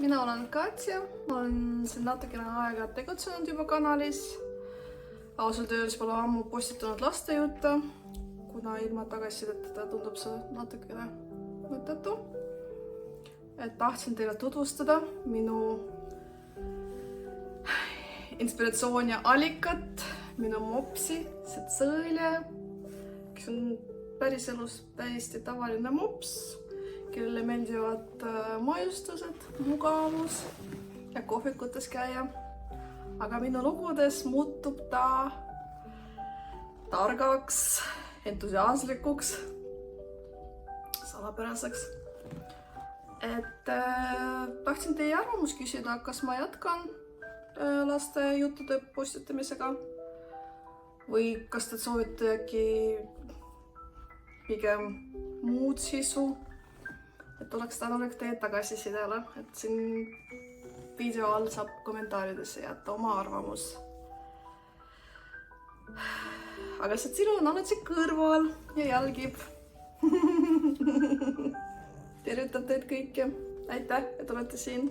Mina olen Katja, ma olen siin natukene aega tegutsenud juba kanalis. Ausalt öeldes pole ammu postitanud lastejutte, kuna ilma tagasisideta tundub see natukene mõttetu. Tahtsin teile tutvustada minu inspiratsiooni allikat, minu mopsi, Cecilia, kes on päriselus täiesti tavaline mops, kellele meeldivad majustused, mugavus ja kohvikutes käia. Aga minu lugudes muutub ta targaks, entusiaslikuks, salapäraseks. Tahtsin teie arvamus küsida, kas ma jätkan laste juttude postitamisega või kas te soovite äkki pigem muud sisu, et oleks tänulik teie tagasisidele, et siin video all saab kommentaaridesse jätta oma arvamus. Aga see Tsilu on alati kõrval ja jälgib. Tervitab teid kõiki. Aitäh, et olete siin.